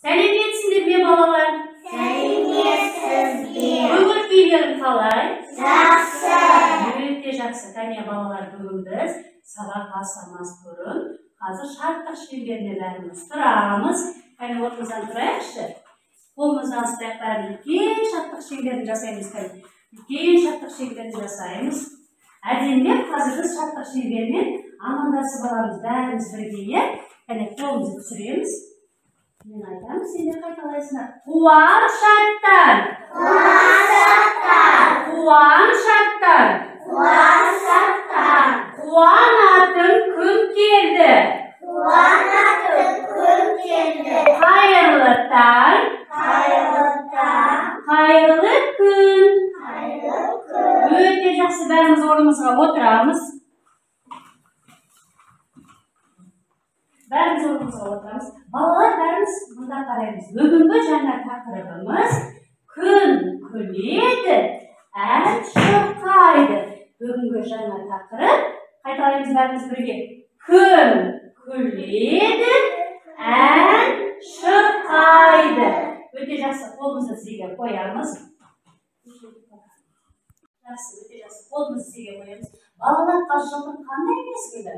Сәлеметсіздер ме балалар? Сәлеметсіздер. Көңіл-күйлерің қалай? Жақсы. Өте жақсы. Кәне балалар, бүгін біз сабақ бастамас бұрын қазір шарттық шеңберіне бәріміз тұрамыз. Кәне орнымыздан тұрайықшы. Қолымыздан ұстайық, бәрін үлкен шарттық шеңберін жасаймыз. Үлкен шарттық шеңберін жасаймыз. Әдемілеп қазір біз шарттық шеңбермен амандасып аламыз. Бәріміз бірге. Кәне қолымызды түсіреміз. Мен айтамын, сендер қайталайсыңдар. Қуан шаттан. Қуан шаттан. Қуан шаттан. Қуан шаттан. Қуанатын күн келді. Қуанатын күн келді. Қайырлы таң. Қайырлы таң. Қайырлы күн. Қайырлы күн. Өте жақсы, бәріміз орнымызға отырамыз. Бәріміз орнымызға отырамыз. Балалар, бәріміз мұнда қараймыз. Бүгінгі жаңа тақырыбымыз күн күледі, ән шырқайды. Бүгінгі жаңа тақырып, қайталаймыз бәріміз бірге. Күн күледі, ән шырқайды. Өте жақсы, қолымызды тізеге қоямыз. Жақсы, өте жақсы, қолымызды тізеге қоямыз. Балалар, қазір жылдың қандай мезгілі?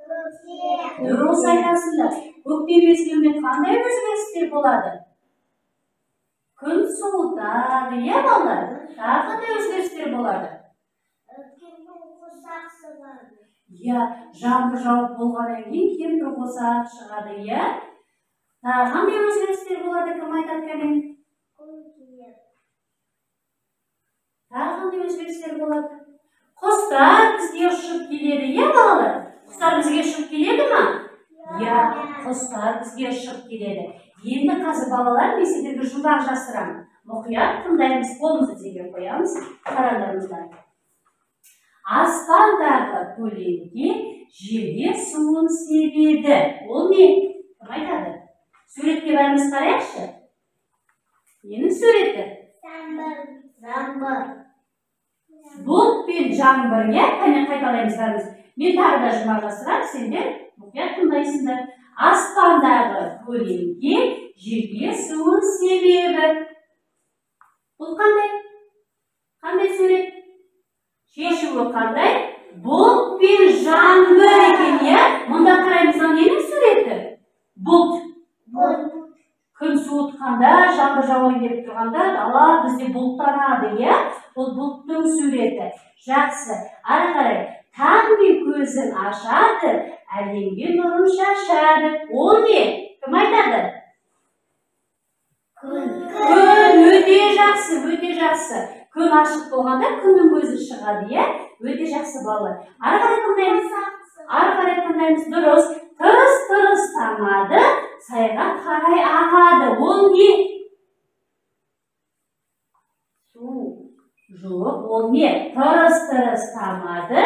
Дұрыс айтасыңдар. Көктем мезгілінде қандай өзгерістер болады? Күн суытады, иә балалар? Тағы қандай өзгерістер болады? Иә, жаңбыр жауып болғаннан кейін кемпір қосақ шығады, иә? Тағы қандай өзгерістер болады, кім айтады кәлем? Тағы қандай өзгерістер болады? Құстар бізге ұшып келеді, иә балалар? Құстар бізге ұшып келеді ма? Иә, құстар бізге ұшып келеді. Енді қазір балалар, мен сендерге жұмбақ жастырамын. Мұқият тыңдаймыз, қолымызды тізеге қоямыз, қараңдарыңыздар. Аспандағы көлеңке жерге суын себеді. Ол не? Кім айтады? Суретке бәріміз қарайықшы. Ненің суреті? Жаңбыр. Бұлт пен жаңбыр, иә? Кәне қайталаймыз бәріміз. Мен тағы да жұмбақ жастырамын, сендер мұқият тыңдайсыңдар. Аспандағы көлеңке жерге суын себеді. Бұл қандай? Қандай сурет? Шешуі қандай? Бұлт пен жаңбыр екен, иә? Мұнда қараймыз, ненің суреті? Бұлт. Күн суытқанда, жаңбыр жауайын деп тұрғанда, дала бізде бұлттанады, иә? Бұл бұлттың суреті. Жақсы. Ары қарай, таң мен көзін ашады, әлемге нұрын шашады. Ол не? Кім айтады? Күн. Күн. Өте жақсы, өте жақсы. Күн ашық болғанда күннің көзі шығады, иә? Өте жақсы балалар. Ары қарай тыңдаймыз. Дұрыс. Тырыс тамады, сайға қарай ағады. Ол не? Су. Жоқ, ол не? Тырыс тамады,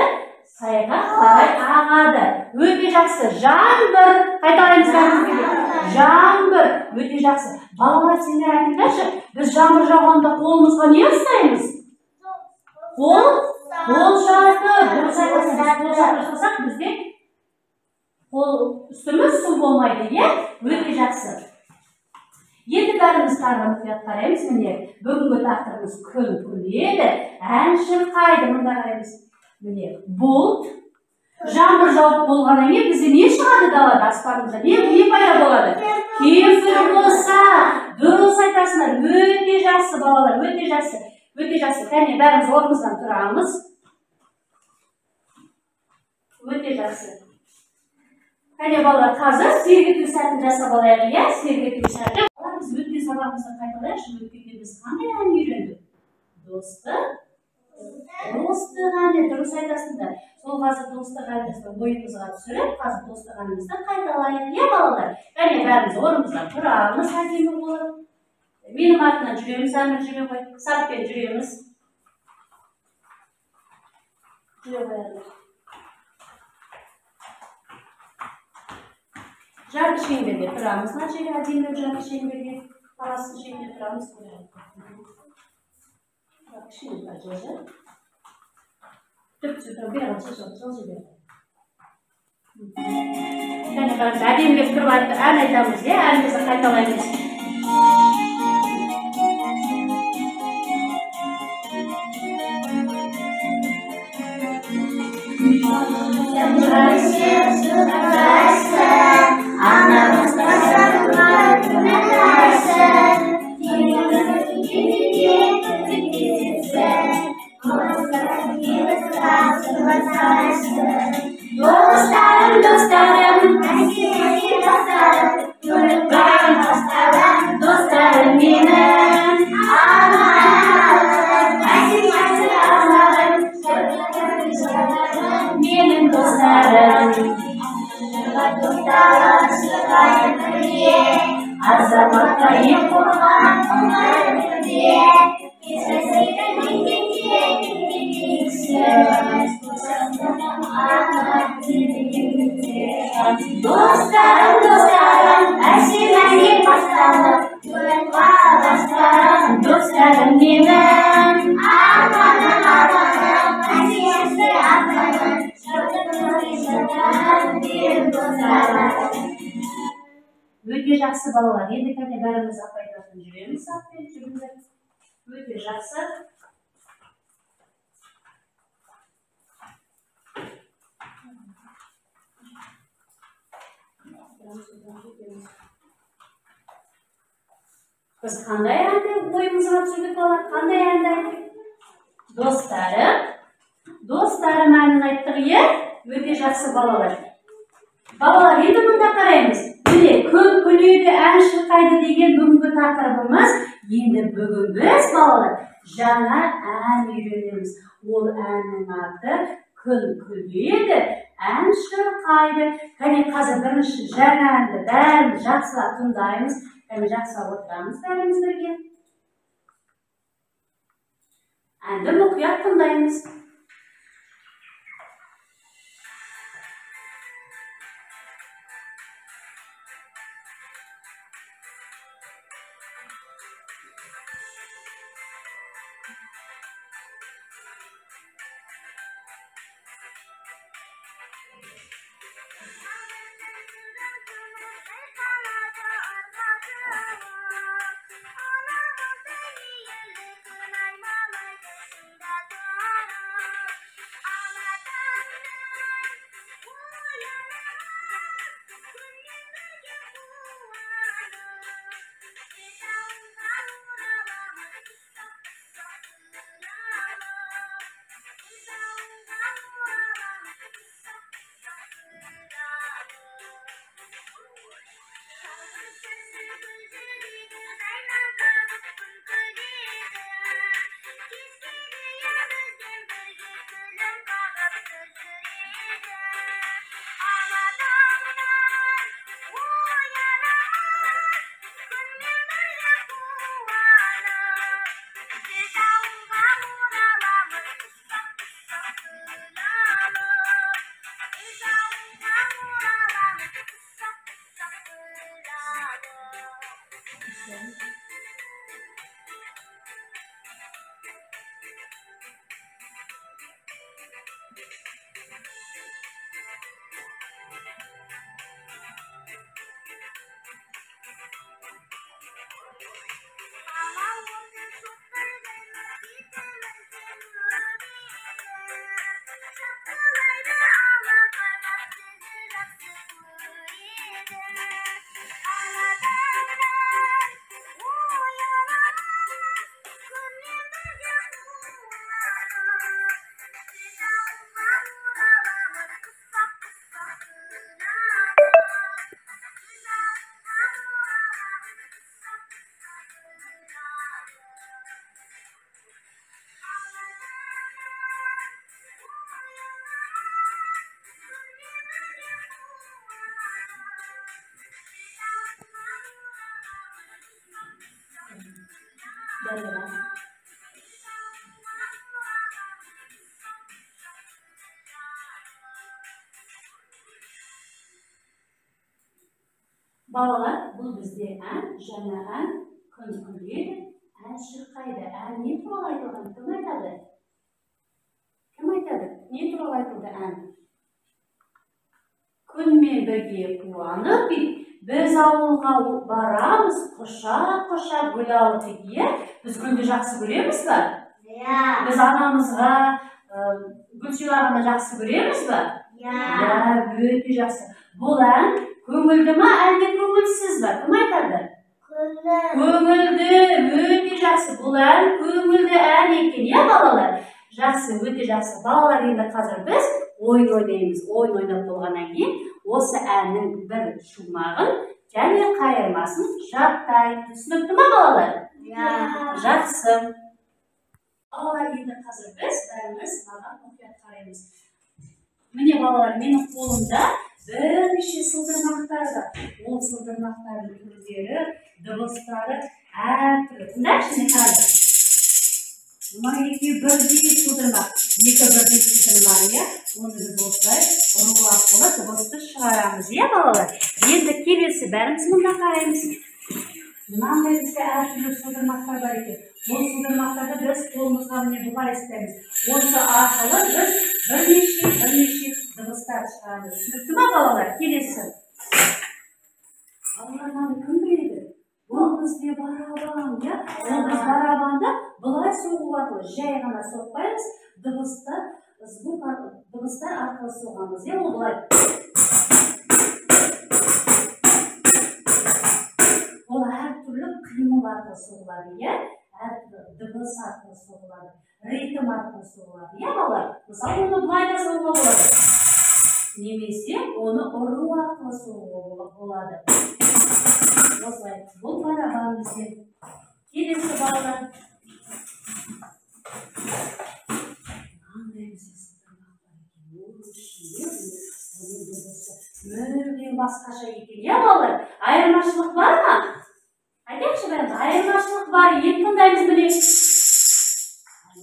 сайға қарай ағады. Өте жақсы. Жаңбыр. Қайталаймыз бәрімізге. Жаңбыр. Өте жақсы. Балалар, сендер айтыңдаршы, біз жаңбыр жауғанда қолымызға не ұстаймыз? Қол шарты. Дұрыс айтасыз, біз қол шарты ұстасақ, бізде қол үстіміз су болмайды, иә? Өте жақсы. Енді бәріміз тағы мұқият қараймыз, міне. Бүгінгі тақырыбымыз күн күледі, ән шырқайды. Мұнда қараймыз. Міне, бұлт. Жаңбыр жауып болғаннан кейін бізде не шығады далада, аспанымызда? Не пайда болады? Кемпір қосақ. Дұрыс айтасыңдар. Өте жақсы балалар, өте жақсы. Өте жақсы. Кәне бәріміз орнымыздан тұрамыз. Өте жақсы. Кәне балалар, қазір сергіту сәтін жасап алайық, иә? Сергіту сәті. Біз өткен сабағымызды қайталайықшы. Өткенде біз қандай ән үйрендік? Достық әні. Дұрыс айтасыңдар. Сол қазір достық әнімізді ойымызға түсіріп, қазір достық әнімізді қайталайық, иә балалар? Кәне бәріміз орнымыздан тұрамыз, әдемі болып. Менің артынан жүреміз, әмір жүре қой. Саппен жүреміз. Жүре қоямыз. Жарты шеңберге тұрамыз. Мына жерге әдемі жарты шеңберге, қарасы шеңберге тұрамыз. Кішкене жылжы. Түп-түп, бір жылжы. Kani qarang, әдемілеп тұрып ән айтамыз, әнімізді қайталаймыз. Өте жақсы балалар. Енді кәне бәріміз апайдасын жүреміз, саппен жүріңіздер. Өте жақсы. Біз қандай әнді ойымызға түсірдік балалар? Қандай әнді айттық? Достарым әнін айттық, е? Өте жақсы балалар. Балалар, енді мұнда қараймыз. Міне, көп күледі, ән шырқайды деген бүгінгі тақырыбымыз. Енді бүгін біз балалар жаңа ән үйренеміз. Ол әннің аты күн күледі, ән шырқайды. Кәне қазір бірінші жаңа әнді бәріміз жақсылап тыңдаймыз. Кәне жақсылап отырамыз бәріміз бірге. Әнді мұқият тыңдаймыз. Балалар, бұл бізде ән, жаңа ән, күн күледі, ән шырқайды. Ән не туралы айтылған? Кім айтады? Кім айтады? Не туралы айтылды ән? Күнмен бірге қуанып, біз ауылға барамыз, құшақ гүл алып егер. Біз гүлді жақсы көреміз ба? Біз анамызға гүл сыйлағанды жақсы көреміз ба? Өте жақсы. Бұл ән көңілді ма, әлде көңілсіз ба? Кім айтады? Көңілді, өте жақсы. Бұл ән көңілді ән екен, балалар? Жақсы, өте жақсы. Балалар, енді қазір біз ойын ойнаймыз. Ойын ойнап болғаннан кейін осы әннің бір шумағын және қайырмасын жаттайды. Түсінікті ма, балалар? Жақсы. Балалар, енді қазір біз бәріміз маған мұқият қараймыз. Міне балалар, менің қолымда бірнеше сылдырмақтар бар. Ол сылдырмақтардың түрлері, дыбыстары әртүрлі. Тыңдайықшы, не қарайды? Мына екеуі бірдей сылдырмақ. Екі бірдей сылдырмақ, оны біз осылай ұру арқылы дыбысты шығарамыз, балалар? Енді келесі бәріміз мұнда қараймыз. Мынандай бізде әртүрлі сылдырмақтар бар екен. Бұл сылдырмақтарды біз қолымызға міне бұлай істейміз. Осы арқылы біз бірнеше дыбыстар шығарамыз. Түсінікті ма, балалар? Келесі. Балалардан кім біледі? Бұл бізде барабан, Ол біз барабанды бұлай соғу арқылы жай ғана соқпаймыз, дыбыстар арқылы соғамыз, Ол бұлай. Ол әртүрлі қимыл арқылы соғылады, әртүрлі дыбыс арқылы соғылады, ритм арқылы соғылады, балалар? Мысалы, оны бұлай да соғуға болады. Немесе оны ұру арқылы соғуға болады. Осылай, бұл барабан бізде. Келесі балалар. Мүлден басқаша екен, балалар? Айырмашылық бар ма? Айтайықшы бәріміз, айырмашылық бар. Енді тыңдаймыз міне.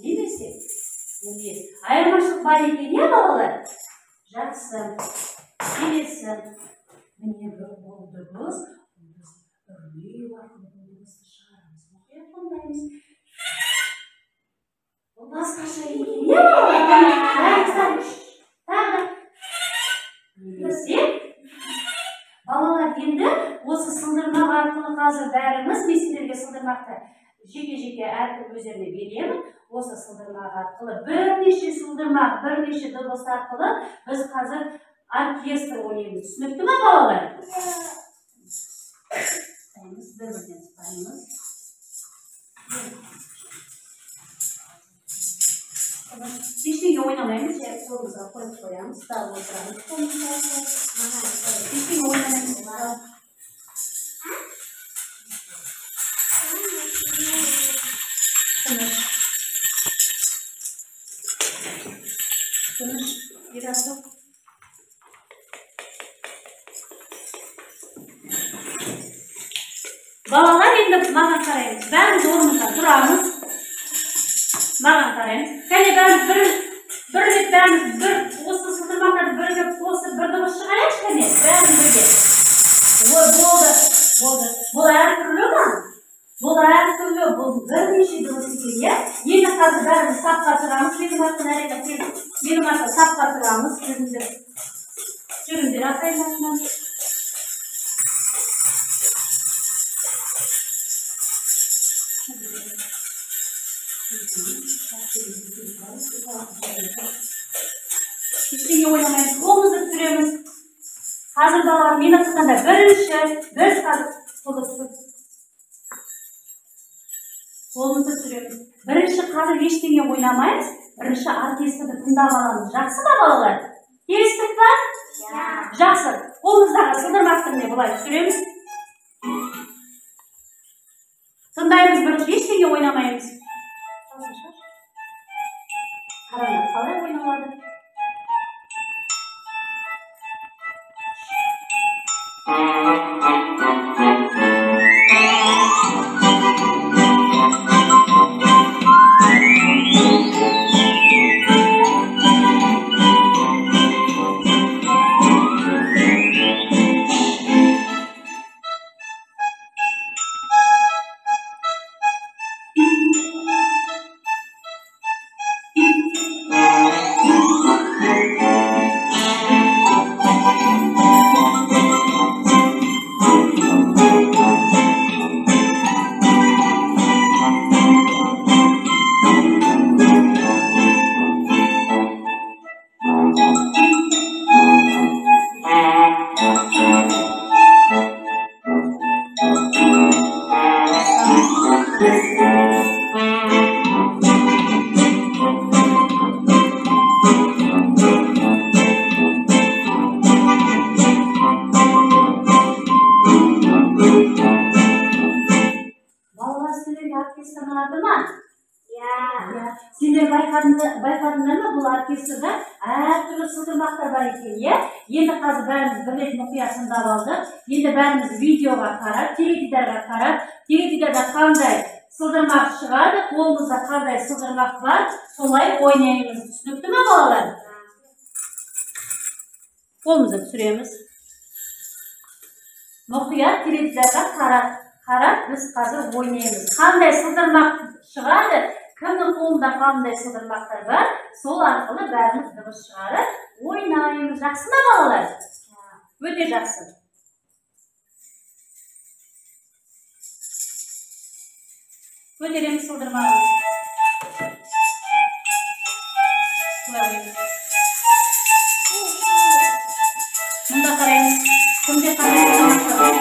Немесе? Айырмашылық бар екен, балалар? Жақсы. Келесі. Міне бұл дыбыс. Үрлеу арқылы дыбысты шығарамыз. Мұқият тыңдаймыз. Бұл басқаша екен, балалар? Тағы. Немесе? Балалар, енді осы сылдырмақ арқылы қазір бәріміз сендерге сылдырмақты жеке-жеке әртүрлі өздеріне беремін. Осы сылдырмақ арқылы бірнеше сылдырмақ, бірнеше дыбыс арқылы біз қазір оркестр ойнаймыз. Түсінікті ме, балалар? Бір-бірден ұстаймыз. Ештеңе ойнамаймыз, қолымызға қойып қоямыз, ұстап отырамыз. Ештеңе ойнамаймыз. Тыныш, biraz Балалар, енді маған қараймыз. Бәріміз орнымыздан тұрамыз. Маған қараймыз. Кәне бәріміз бір рет бәріміз осы сылдырмақтарды бірге қосып бір дыбыс шығарайықшы, кәне бәріміз бірге. Болды. Бұл әртүрлі ма? Бұл әртүрлі, бұл бірнеше дыбыс екен, Енді қазір бәріміз сапқа тұрамыз. Менің артқа сапқа тұрамыз. Жүріңдер атайын. Ештеңе ойламаймыз, қолымызды түсіреміз. Қазір балалар мені тұтқанда біз қазір қолымызды түсіреміз. Бірінші қазір ештеңе ойламаймыз, бірінші оркестрді тыңдап аламыз. Жақсы ба, балалар? Келістік па? Жақсы. Қолымыздағы сылдырмақты міне бұлай түсіреміз. Тыңдаймыз, бірінші ештеңе ойламаймыз. Қараңдар, қалай ойналады? Сендер байқадыңдар ма, бұл оркестрда әртүрлі сылдырмақтар бар екен, иә? Енді қазір бәріміз бір рет мұқият тыңдап алдық. Енді бәріміз видеоға қарап, теледидарға қарап, теледидарда қандай сылдырмақ шығады, қолымызда қандай сылдырмақ бар, солай ойнаймыз. Түсінікті ме, балалар? Қолымызды түсіреміз. Мұқият теледидарға қарап, біз қазір ойнаймыз. Қандай сылдырмақ шығады, кімнің қолында қандай сылдырмақтар бар, сол арқылы бәріміз дыбыс шығарып ойнаймыз. Жақсы ма, балалар? Өте жақсы. Көтереміз сылдырмағымызды. Мұнда қараймыз. Кімде қандай сылдырмақтар бар?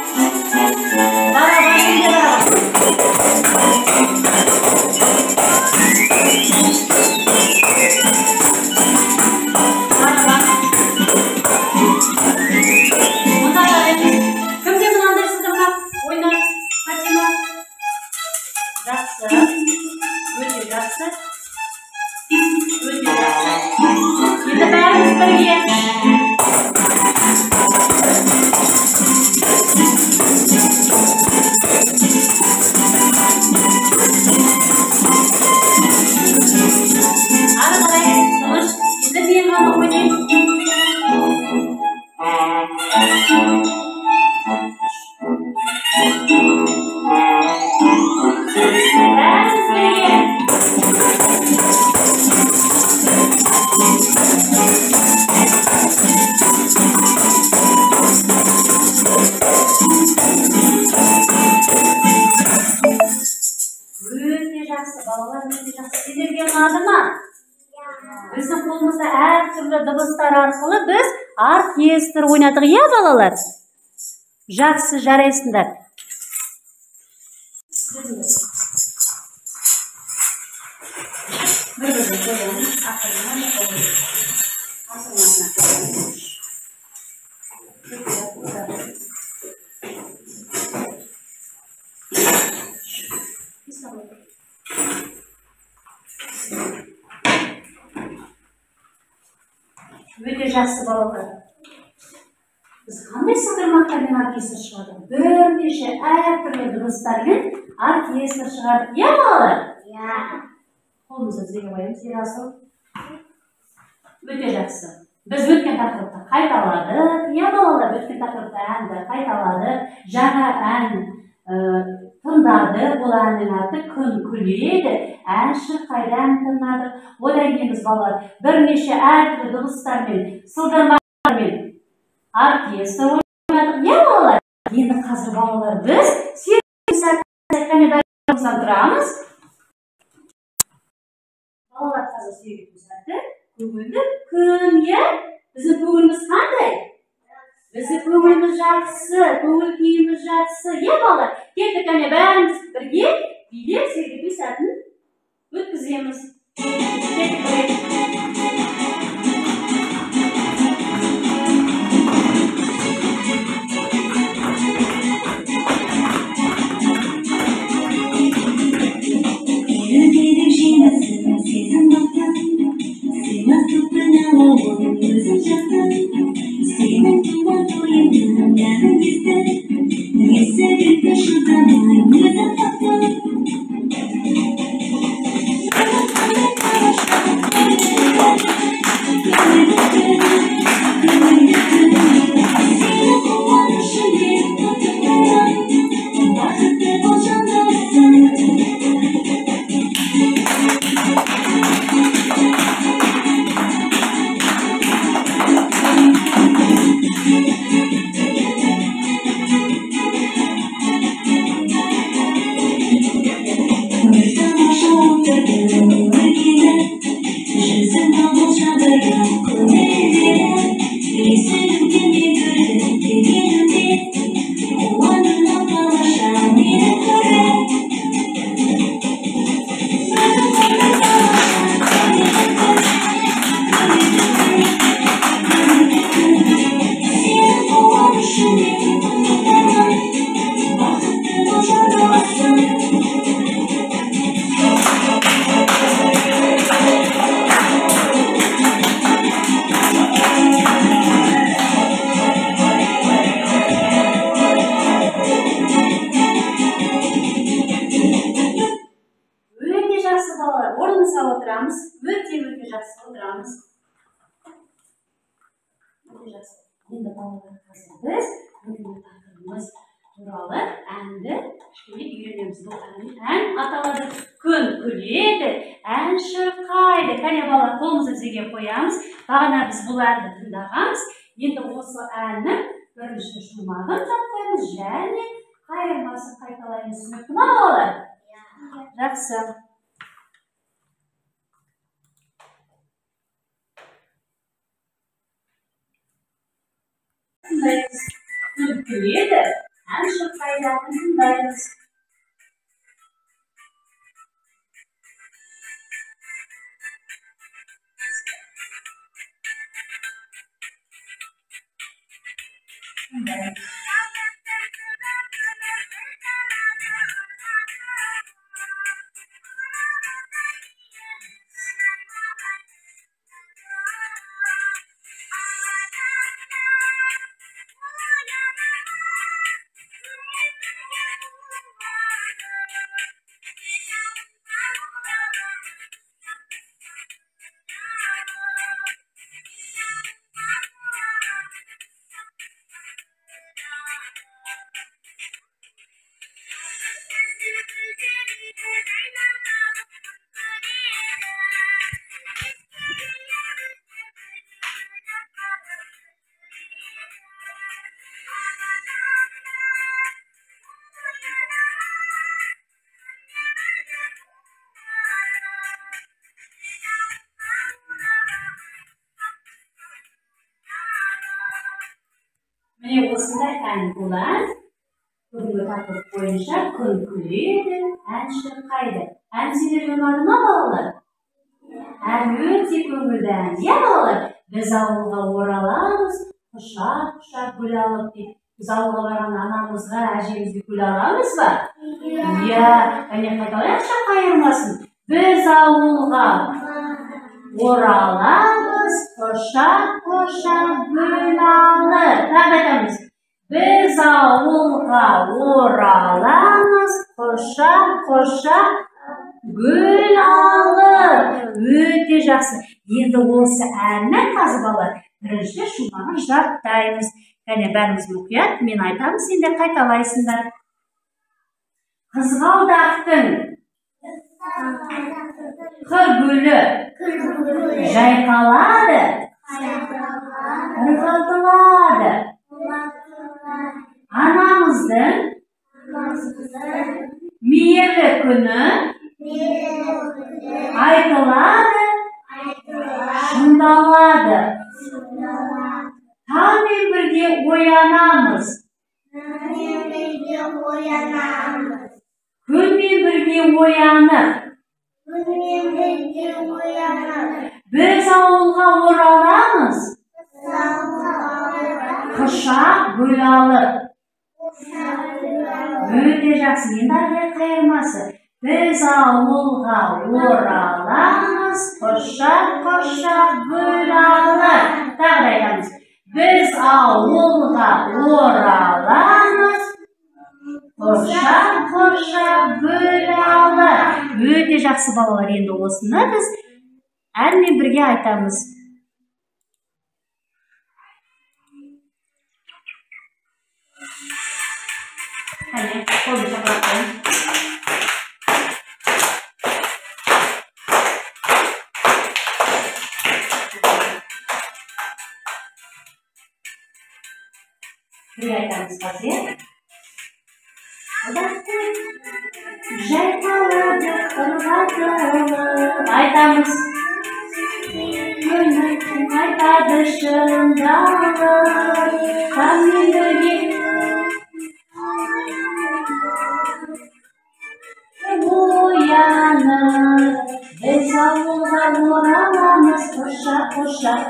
Біздің қолымызда әртүрлі дыбыстар арқылы біз оркестр ойнадық, иә, балалар? Жақсы, жарайсыңдар. Өте жақсы, балалар. Біз қандай сылдырмақтармен оркестр шығардық? Бірнеше әртүрлі дыбыстармен оркестр шығардық, иә, балалар? Иә. Қолымызды тізеге қоямыз, Ерасыл. Өте жақсы. Біз өткен тақырыпты қайталадық, иә, балалар? Өткен тақырыпта әнді қайталадық, жаңа ән тыңдады, бұл әннің аты «Күн күледі», ән шырқайды, ән тыңдадық. Одан кейін біз, балалар, бірнеше әртүрлі дыбыстармен, сылдырмақтармен оркестр ойнадық, иә, балалар? Енді қазір, балалар, біз сәттен тұрамыз. Балалар қазір сүйреткен сәтті, көңілді күн, иә? Біздің көңіліміз қандай? Біздің көңіліміз жақсы, көңіл күйіміз жақсы, иә, балалар? Кеттік, әне бәріміз бірге билеп сергіту сәтін өткіземіз. қоямыз. Енді балалар қазір біз бүгінгі тақырыбымыз туралы әнді кішкене үйренеміз. Бұл ән аталады күн күледі, ән шырқайды. Кәне балалар, қолымызды тізеге қоямыз. Бағана біз бұл әнді тыңдағанбыз. Енді осы әннің бірінші шумағын жаттаймыз және қайырмасын қайталаймыз. Түсінікті ме балалар? Жақсы. Күн күледі, ән шырқайды, тыңдаймыз. Міне осындай ән бұл ән бүгінгі тақырып бойынша күн күледі, ән шырқайды. Ән сендерге ұнады ма балалар? Ән өте көңілді ән, иә балалар? Біз ауылға ораламыз, құшақ гүл алып дейді. Біз ауылға барған анамызға, әжемізге гүл аламыз ба? Иә, кәне қайталайықшы қайырмасын. Біз ауылға ораламыз, құшақ гүл алып. Тағы айтамыз. Біз ауылға ораламыз, құшақ гүл алып. Өте жақсы. Енді осы әннен қазір балалар бірінші шумағын жаттаймыз. Кәне бәріміз мұқият, мен айтамын, сендер қайталайсыңдар. Қызғалдақтың қыр гүлі жайқалады, ырғалтылады. Анамыздың мейірлі күні айтылады, шыңдалады. Таңмен бірге оянамыз, күнмен бірге оянып, біз ауылға ораламыз, құшақ гүл алып. Өте жақсы. Енді әрі қайырмасы. Біз ауылға ораламыз, құшақ гүл алып. Тағы айтамыз. Біз ауылға ораламыз, құшақ гүл алып. Өте жақсы балалар. Енді осыны біз әнмен бірге айтамыз. Кәне, қолды шапалақтайын. Бірге айтамыз қазір. Жайқалады, ырғалтылып. Айтамыз. Күн айтады шыңдалып. Таңмен бірге оянып, біз ауылға ораламыз, құшақ.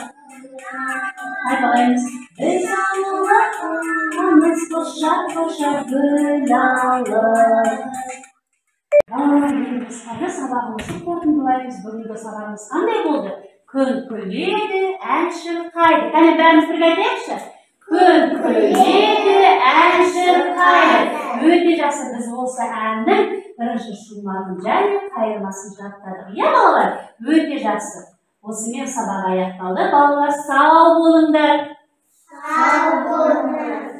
Айталаймыз. Біз ауылға ораламыз, құшақ гүл алып. Біз қазір сабағымызды қорытындылаймыз. Бүгінгі сабағымыз қандай болды? Күн күледі, ән шырқайды. Кәне бәріміз бірге айтайықшы. Күн күледі, ән шырқайды. Өте жақсы. Біз осы әннің бірінші шумағын және қайырмасын жаттадық. Иә балалар? Өте жақсы. Осымен сабақ аяқталды. Балалар сау болыңдар. Sağ olun.